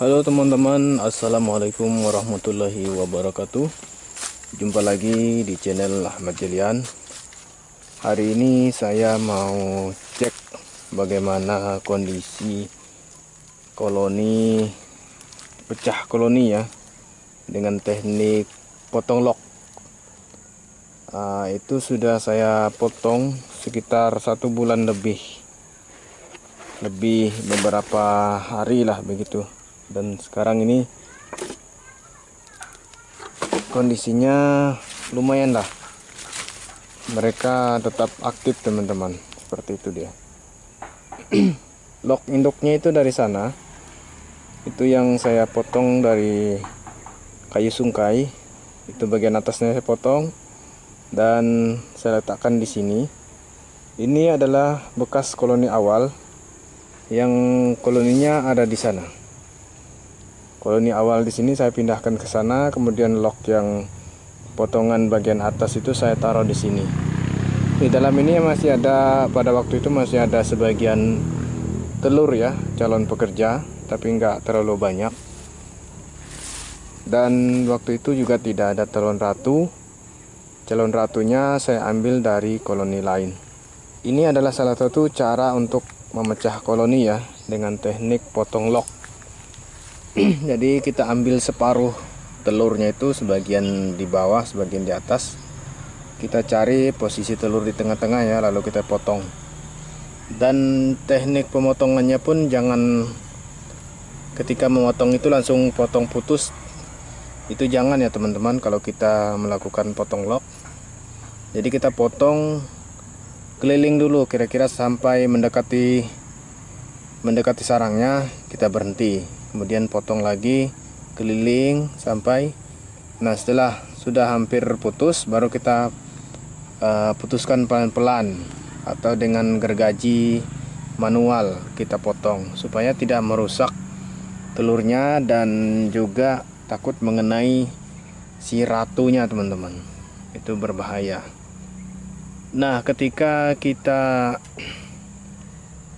Halo teman-teman, assalamualaikum warahmatullahi wabarakatuh. Jumpa lagi di channel Ahmad Jelian. Hari ini saya mau cek bagaimana kondisi koloni, pecah koloni ya, dengan teknik potong lock. Itu sudah saya potong sekitar 1 bulan lebih beberapa hari lah begitu. Dan sekarang ini kondisinya lumayan lah, mereka tetap aktif teman-teman. Seperti itu dia. Lock induknya itu dari sana, itu yang saya potong dari kayu sungkai. Itu bagian atasnya saya potong dan saya letakkan di sini. Ini adalah bekas koloni awal, yang koloninya ada di sana. Koloni awal di sini saya pindahkan ke sana, kemudian lock yang potongan bagian atas itu saya taruh di sini. Di dalam ini masih ada, pada waktu itu masih ada sebagian telur ya, calon pekerja, tapi nggak terlalu banyak. Dan waktu itu juga tidak ada calon ratu. Calon ratunya saya ambil dari koloni lain. Ini adalah salah satu cara untuk memecah koloni ya, dengan teknik potong lock. Jadi kita ambil separuh telurnya itu, sebagian di bawah, sebagian di atas. Kita cari posisi telur di tengah-tengah ya, lalu kita potong. Dan teknik pemotongannya pun jangan ketika memotong itu langsung potong putus. Itu jangan ya teman-teman kalau kita melakukan potong lock. Jadi kita potong keliling dulu kira-kira sampai mendekati sarangnya, kita berhenti. Kemudian potong lagi keliling sampai, nah setelah sudah hampir putus baru kita putuskan pelan-pelan atau dengan gergaji manual kita potong supaya tidak merusak telurnya dan juga takut mengenai si ratunya teman-teman. Itu berbahaya. Nah, ketika kita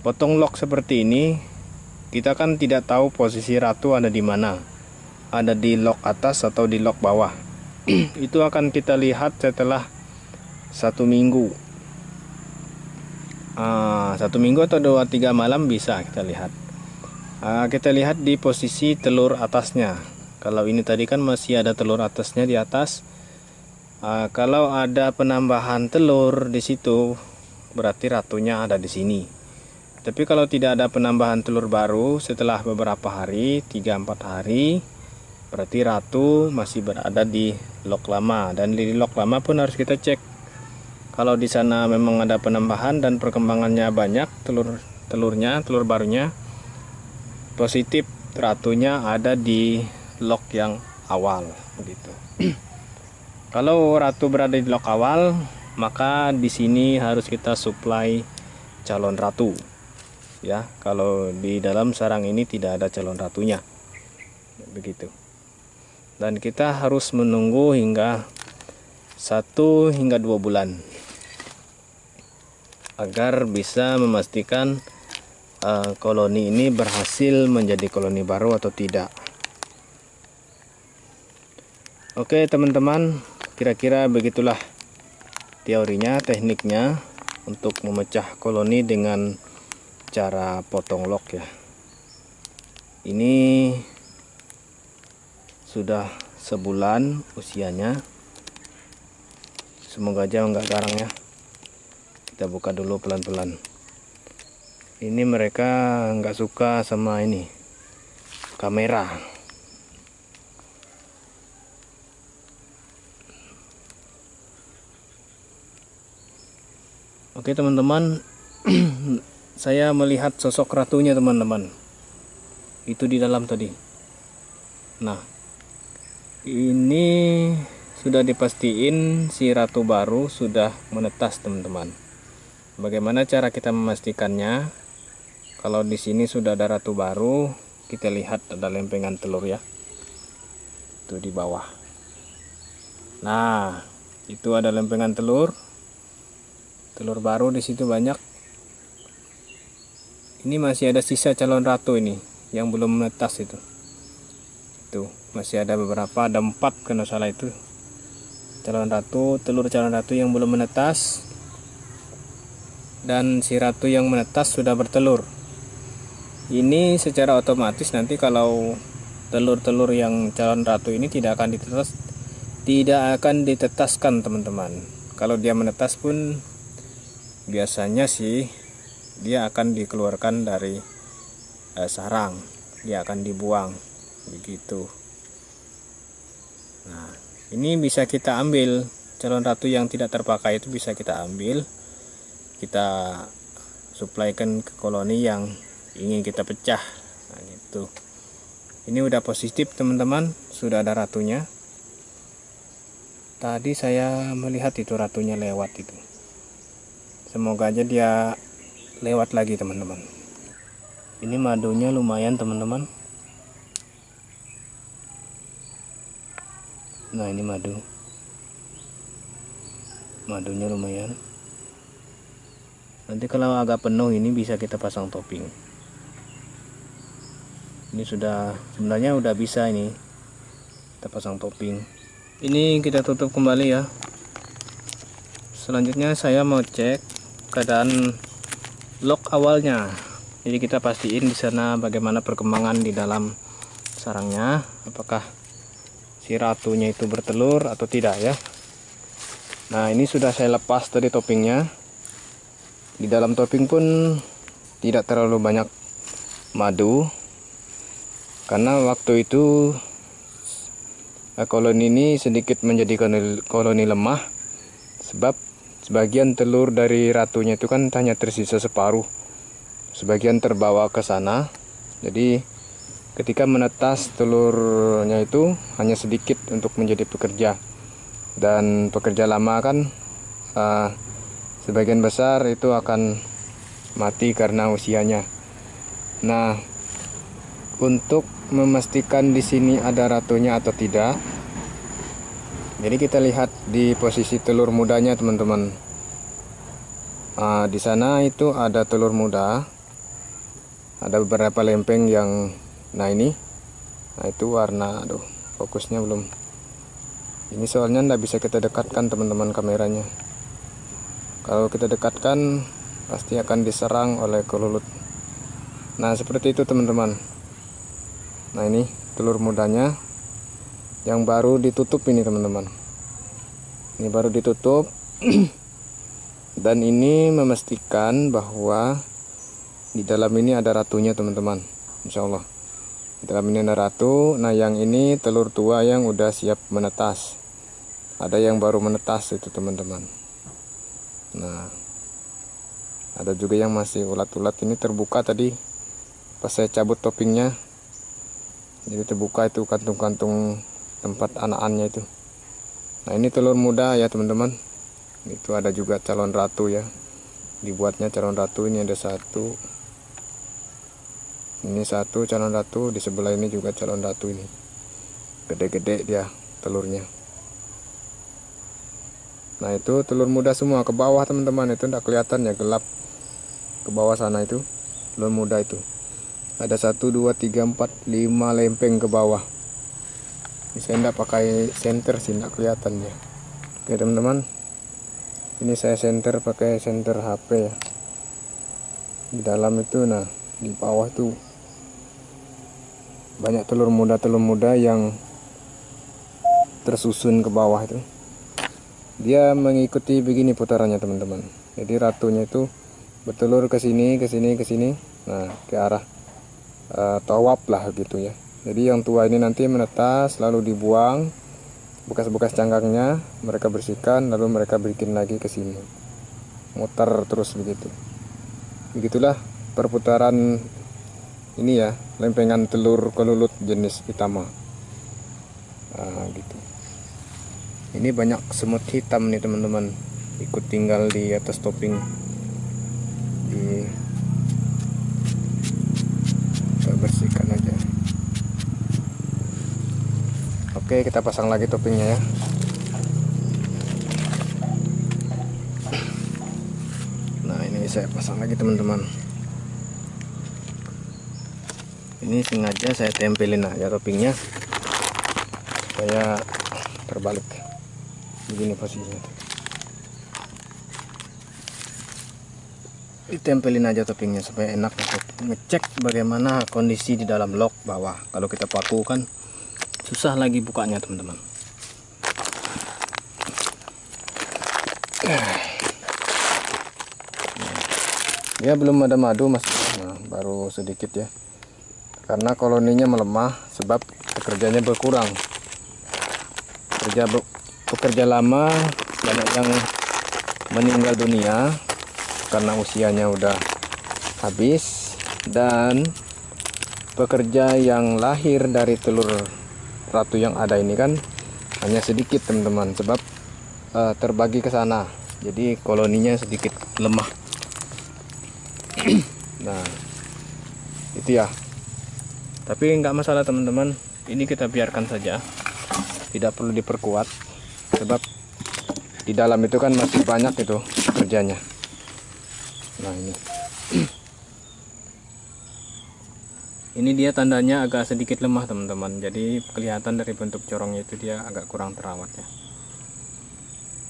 potong lock seperti ini, kita kan tidak tahu posisi ratu ada di mana, ada di lock atas atau di lock bawah. Itu akan kita lihat setelah 1 minggu, 1 minggu atau 2-3 malam bisa kita lihat. Kita lihat di posisi telur atasnya. Kalau ini tadi kan masih ada telur atasnya di atas. Kalau ada penambahan telur di situ, berarti ratunya ada di sini. Tapi kalau tidak ada penambahan telur baru setelah beberapa hari, 3-4 hari, berarti ratu masih berada di lock lama. Dan di lock lama pun harus kita cek. Kalau di sana memang ada penambahan dan perkembangannya banyak, telur barunya positif, ratunya ada di lock yang awal begitu. Kalau ratu berada di lock awal, maka di sini harus kita supply calon ratu. Ya, kalau di dalam sarang ini tidak ada calon ratunya, begitu. Dan kita harus menunggu hingga 1 hingga 2 bulan agar bisa memastikan koloni ini berhasil menjadi koloni baru atau tidak. Oke teman-teman, kira-kira begitulah teorinya, tekniknya untuk memecah koloni dengan cara potong lock ya. Ini sudah sebulan usianya. Semoga aja enggak garang ya. Kita buka dulu pelan-pelan. Ini mereka enggak suka sama ini kamera. Oke teman-teman, saya melihat sosok ratunya teman-teman. Itu di dalam tadi. Nah, ini sudah dipastiin si ratu baru sudah menetas teman-teman. Bagaimana cara kita memastikannya? Kalau di sini sudah ada ratu baru, kita lihat ada lempengan telur ya. Itu di bawah. Nah, itu ada lempengan telur. Telur baru di situ banyak. Ini masih ada sisa calon ratu ini yang belum menetas itu. Itu masih ada beberapa, ada 4 kalau salah itu calon ratu, telur calon ratu yang belum menetas, dan si ratu yang menetas sudah bertelur. Ini secara otomatis nanti kalau telur-telur yang calon ratu ini tidak akan ditetaskan teman-teman. Kalau dia menetas pun biasanya sih dia akan dikeluarkan dari sarang, dia akan dibuang begitu. Nah, ini bisa kita ambil calon ratu yang tidak terpakai, itu bisa kita ambil, kita suplaikan ke koloni yang ingin kita pecah. Nah, gitu. Ini udah positif teman-teman, sudah ada ratunya. Tadi saya melihat itu ratunya lewat itu. Semoga aja dia lewat lagi teman-teman. Ini madunya lumayan teman-teman. Nah, ini madunya lumayan. Nanti kalau agak penuh ini bisa kita pasang topping. Ini sudah, sebenarnya udah bisa ini kita pasang topping. Ini kita tutup kembali ya. Selanjutnya saya mau cek keadaan lock awalnya. Jadi kita pastiin di sana bagaimana perkembangan di dalam sarangnya, apakah si ratunya itu bertelur atau tidak ya. Nah, ini sudah saya lepas tadi toppingnya. Di dalam topping pun tidak terlalu banyak madu, karena waktu itu koloni ini sedikit menjadi koloni lemah, sebab sebagian telur dari ratunya itu kan hanya tersisa separuh, sebagian terbawa ke sana. Jadi ketika menetas telurnya itu hanya sedikit untuk menjadi pekerja, dan pekerja lama kan sebagian besar itu akan mati karena usianya. Nah, untuk memastikan di sini ada ratunya atau tidak, jadi kita lihat di posisi telur mudanya teman-teman. Di sana itu ada telur muda, ada beberapa lempeng yang, nah ini, nah itu warna, aduh fokusnya belum. Ini soalnya nggak bisa kita dekatkan teman-teman kameranya. Kalau kita dekatkan pasti akan diserang oleh kelulut. Nah, seperti itu teman-teman. Nah, ini telur mudanya yang baru ditutup ini teman-teman. Ini baru ditutup. Dan ini memastikan bahwa di dalam ini ada ratunya teman-teman, insya Allah. Di dalam ini ada ratu. Nah, yang ini telur tua yang udah siap menetas. Ada yang baru menetas itu teman-teman. Nah, ada juga yang masih ulat-ulat. Ini terbuka tadi pas saya cabut toppingnya, jadi terbuka itu kantung-kantung tempat anakannya itu. Nah, ini telur muda ya teman-teman. Itu ada juga calon ratu ya, dibuatnya calon ratu. Ini ada satu, ini satu calon ratu, di sebelah ini juga calon ratu. Ini gede-gede dia telurnya. Nah, itu telur muda semua ke bawah teman-teman. Itu tidak kelihatan ya, gelap ke bawah sana. Itu telur muda itu ada 1, 2, 3, 4, 5 lempeng ke bawah. Ini saya tidak pakai senter sih, tidak kelihatan ya. Oke teman-teman, ini saya senter pakai senter HP ya. Di dalam itu, nah di bawah itu banyak telur muda yang tersusun ke bawah itu. Dia mengikuti begini putarannya teman-teman. Jadi ratunya itu bertelur ke sini, ke sini, ke sini. Nah, ke arah tawab lah gitu ya. Jadi yang tua ini nanti menetas, lalu dibuang bekas-bekas cangkangnya, mereka bersihkan, lalu mereka bikin lagi ke sini, muter terus begitu. Begitulah perputaran ini ya, lempengan telur kelulut jenis Pitama. Nah, gitu. Ini banyak semut hitam nih teman-teman, ikut tinggal di atas topping. Kita bersihkan aja. Oke, kita pasang lagi toppingnya ya. Nah, ini saya pasang lagi teman-teman. Ini sengaja saya tempelin aja toppingnya Saya terbalik begini posisinya. Ditempelin aja topingnya supaya enak untuk ngecek bagaimana kondisi di dalam lock bawah. Kalau kita paku kan susah lagi bukanya, teman-teman. Dia belum ada madu, mas. Nah, baru sedikit ya, karena koloninya melemah sebab pekerjanya berkurang. Pekerja lama banyak yang meninggal dunia karena usianya udah habis, dan pekerja yang lahir dari telur ratu yang ada ini kan hanya sedikit, teman-teman, sebab terbagi ke sana, jadi koloninya sedikit lemah. Nah, itu ya. Tapi nggak masalah, teman-teman, ini kita biarkan saja, tidak perlu diperkuat, sebab di dalam itu kan masih banyak itu kerjanya. Nah, ini dia tandanya agak sedikit lemah, teman-teman. Jadi kelihatan dari bentuk corongnya itu dia agak kurang terawat ya.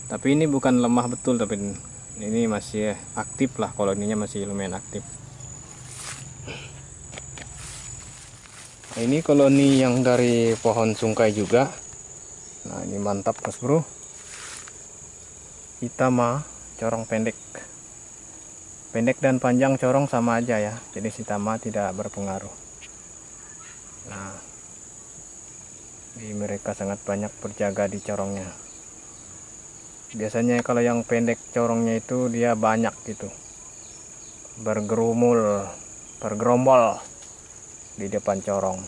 Tapi ini bukan lemah betul, tapi ini masih aktif lah, koloninya masih lumayan aktif. Nah, ini koloni yang dari pohon sungkai juga. Nah, ini mantap, mas bro. Hitama corong pendek. Pendek dan panjang corong sama aja ya, jadi hitama tidak berpengaruh. Nah, mereka sangat banyak berjaga di corongnya. Biasanya kalau yang pendek corongnya itu dia banyak gitu, bergerombol di depan corong.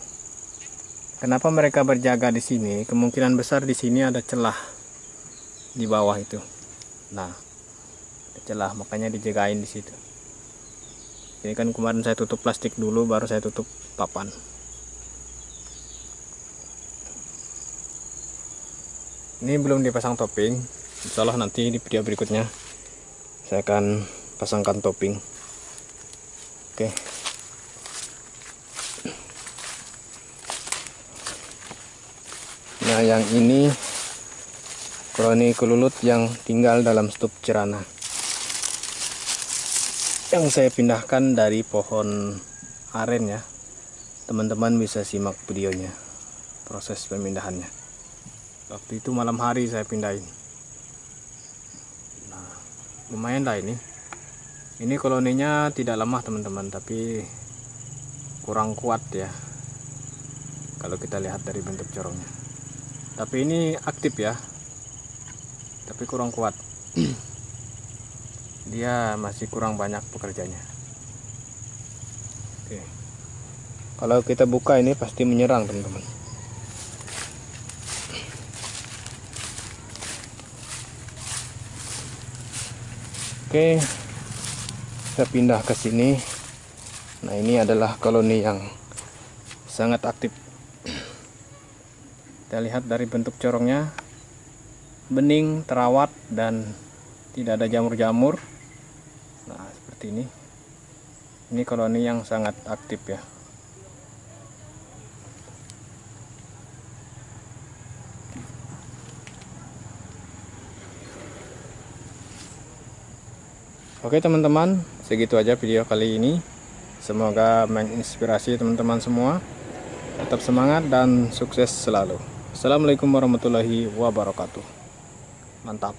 Kenapa mereka berjaga di sini? Kemungkinan besar di sini ada celah di bawah itu. Nah, ada celah, makanya dijagain di situ. Ini kan kemarin saya tutup plastik dulu, baru saya tutup papan. Ini belum dipasang topping. Insya Allah nanti di video berikutnya saya akan pasangkan topping. Oke. Nah, yang ini koloni kelulut yang tinggal dalam stup cerana, yang saya pindahkan dari pohon aren ya. Teman-teman bisa simak videonya, proses pemindahannya. Waktu itu malam hari saya pindahin. Nah, lumayan lah ini. Ini koloninya tidak lemah, teman-teman, tapi kurang kuat ya kalau kita lihat dari bentuk corongnya. Tapi ini aktif ya, tapi kurang kuat. Dia masih kurang banyak pekerjanya. Oke. Kalau kita buka ini pasti menyerang, teman-teman. Oke, saya pindah ke sini. Nah, ini adalah koloni yang sangat aktif. Kita lihat dari bentuk corongnya, bening, terawat, dan tidak ada jamur-jamur. Nah, seperti ini. Ini koloni yang sangat aktif ya. Oke, teman-teman, segitu aja video kali ini. Semoga menginspirasi teman-teman semua. Tetap semangat dan sukses selalu. Assalamualaikum warahmatullahi wabarakatuh. Mantap.